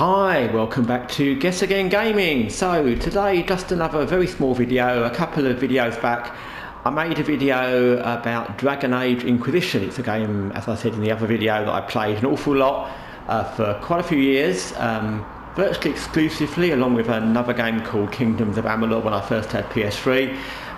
Hi, welcome back to Guessagaingaming. So today just another very small video. A couple of videos back I made a video about Dragon Age Inquisition. It's a game, as I said in the other video, that I played an awful lot for quite a few years, virtually exclusively, along with another game called Kingdoms of Amalur when I first had PS3.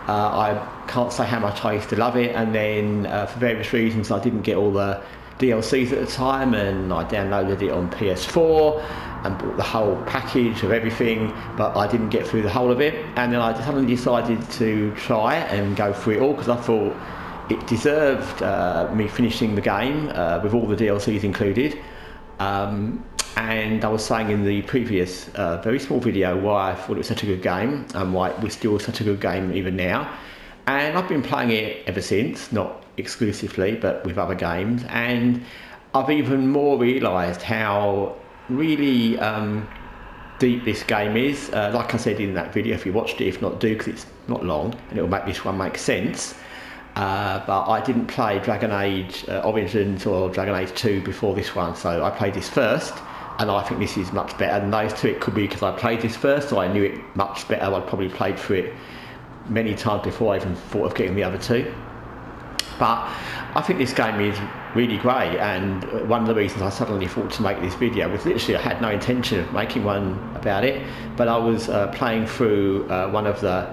I can't say how much I used to love it, and then for various reasons I didn't get all the DLCs at the time, and I downloaded it on PS4 and bought the whole package of everything, but I didn't get through the whole of it. And then I suddenly decided to try and go through it all, because I thought it deserved me finishing the game with all the DLCs included. And I was saying in the previous very small video why I thought it was such a good game and why it was still such a good game even now. And I've been playing it ever since, not exclusively but with other games, and I've even more realised how really deep this game is. Like I said in that video, if you watched it, if not, do, because it's not long and it'll make this one make sense. But I didn't play Dragon Age Origins or Dragon Age 2 before this one, so I played this first, and I think this is much better than those two. It could be because I played this first, so I knew it much better. I'd probably played through it many times before I even thought of getting the other two. But I think this game is really great, and one of the reasons I suddenly thought to make this video was literally I had no intention of making one about it, but I was playing through one of the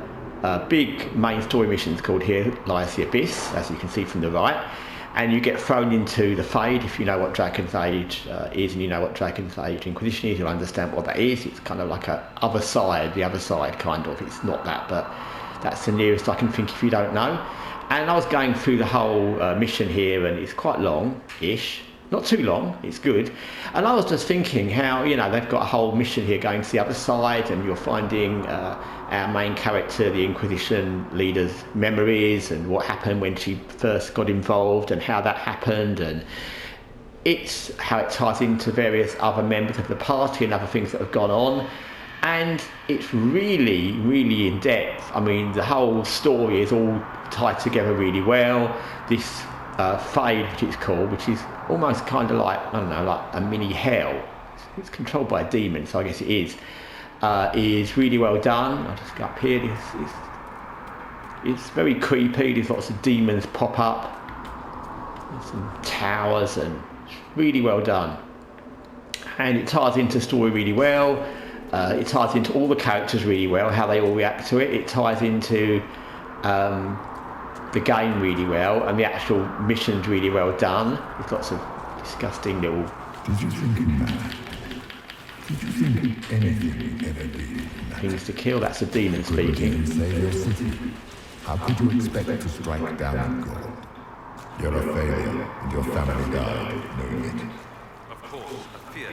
big main story missions called Here Lies the Abyss, as you can see from the right, and you get thrown into the Fade. If you know what Dragon's Age is, and you know what Dragon's Age Inquisition is, you'll understand what that is. It's kind of like the other side kind of. It's not that, but that's the nearest I can think if you don't know. And I was going through the whole mission here, and it's quite long-ish. Not too long, it's good. And I was just thinking how, you know, they've got a whole mission here going to the other side, and you're finding our main character, the Inquisition leader's memories, and what happened when she first got involved, and how that happened, and it's how it ties into various other members of the party and other things that have gone on. And it's really, really in depth. I mean, the whole story is all tied together really well. This Fade, which it's called, which is almost kind of like, I don't know, like a mini hell. It's controlled by a demon, so I guess it is really well done. I'll just go up here. It's very creepy. There's lots of demons pop up. There's some towers, and it's really well done. And it ties into story really well. It ties into all the characters really well, how they all react to it. It ties into the game really well, and the actual mission's really well done. There's lots of disgusting little... Did you think it mattered? Did you think anything ever did? Things to kill? That's a demon speaking. Save your city. How could you expect to strike down that goal? You're a failure, and your family died knowing it. Of course, a fear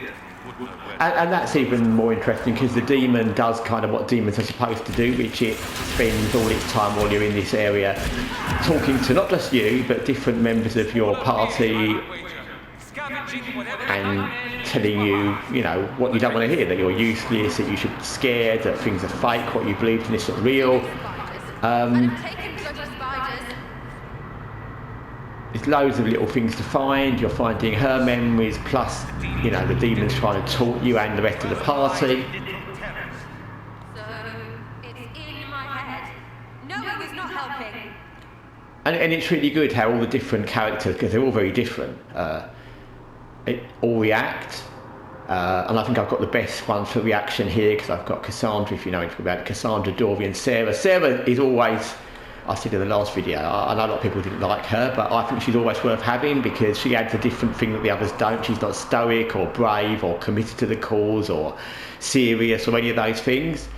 would know where. And that's even more interesting, because the demon does kind of what demons are supposed to do, which it spends all its time while you're in this area talking to not just you, but different members of your party, and telling you, you know, what you don't want to hear, that you're useless, that you should be scared, that things are fake, what you believed in isn't real. There's loads of little things to find. You're finding her memories, plus, you know, the demons trying to taunt you and the rest of the party. So, it's in my head. Knowing is not helping. And it's really good how all the different characters, because they're all very different, all react. And I think I've got the best one for reaction here, because I've got Cassandra, if you know anything about it. Cassandra, Dorothy and Sarah. Sarah is always... I said in the last video, I know a lot of people didn't like her, but I think she's always worth having, because she adds a different thing that the others don't. She's not stoic or brave or committed to the cause or serious or any of those things.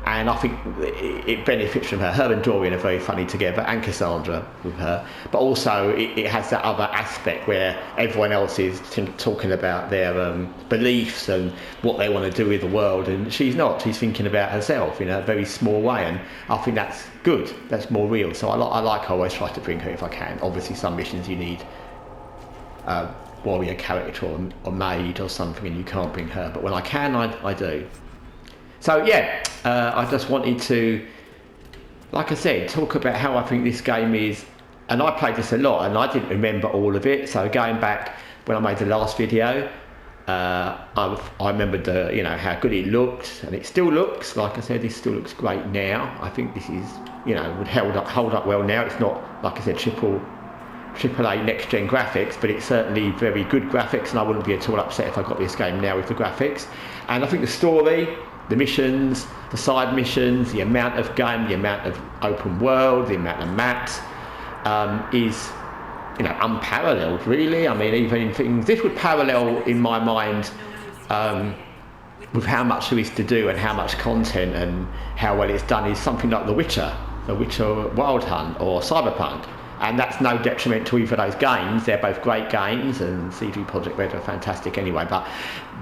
And I think it benefits from her. Her and Dorian are very funny together, and Cassandra with her. But also it has that other aspect where everyone else is talking about their beliefs and what they want to do with the world, and she's not. She's thinking about herself in a very small way, and I think that's good. That's more real. So I like, I always try to bring her if I can. Obviously some missions you need a warrior character or maid or something, and you can't bring her. But when I can, I do. So yeah, I just wanted to, like I said, talk about how I think this game is, and I played this a lot and I didn't remember all of it, so going back when I made the last video, I remember how good it looked, and it still looks, like I said, it still looks great now. I think this is, would hold up well now. It's not, like I said, AAA next gen graphics, but it's certainly very good graphics, and I wouldn't be at all upset if I got this game now with the graphics. And I think the story, the missions, the side missions, the amount of game, the amount of open world, the amount of maps is unparalleled, really. I mean, even in things, this would parallel in my mind with how much there is to do and how much content and how well it's done is something like The Witcher Wild Hunt or Cyberpunk. And that's no detriment to either of those games. They're both great games, and CD Projekt Red are fantastic anyway, but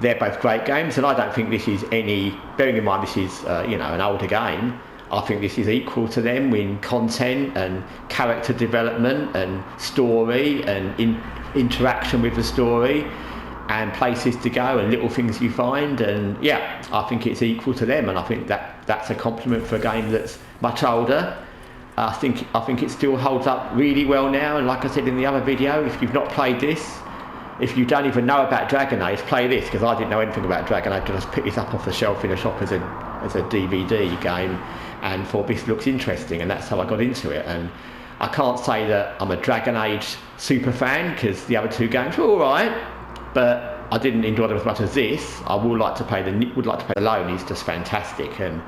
they're both great games, and I don't think this is bearing in mind this is an older game, I think this is equal to them in content and character development and story and interaction with the story and places to go and little things you find, and yeah, I think it's equal to them, and I think that's a compliment for a game that's much older. I think it still holds up really well now, and like I said in the other video, if you've not played this, if you don't even know about Dragon Age, play this, because I didn't know anything about Dragon Age. I just picked this up off the shelf in a shop as a DVD game and thought this looks interesting, and that's how I got into it. And I can't say that I'm a Dragon Age super fan, because the other two games were alright, but I didn't enjoy them as much as this. I would like to play the Alone. It's just fantastic, and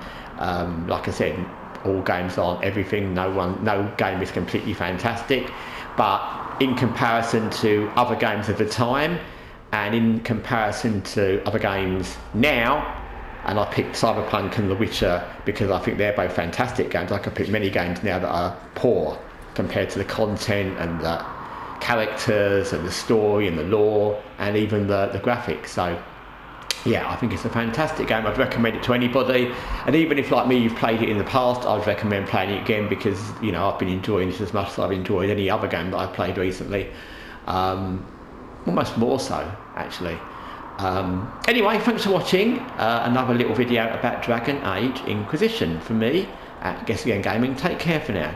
like I said, all games aren't everything. No game is completely fantastic, but in comparison to other games of the time and in comparison to other games now, and I picked Cyberpunk and The Witcher because I think they're both fantastic games. I could pick many games now that are poor compared to the content and the characters and the story and the lore and even the graphics. So yeah, I think it's a fantastic game. I'd recommend it to anybody, and even if, like me, you've played it in the past, I'd recommend playing it again, because I've been enjoying this as much as I've enjoyed any other game that I've played recently, almost more so actually. Anyway, thanks for watching another little video about Dragon Age Inquisition from me at Guessagaingaming. Take care for now.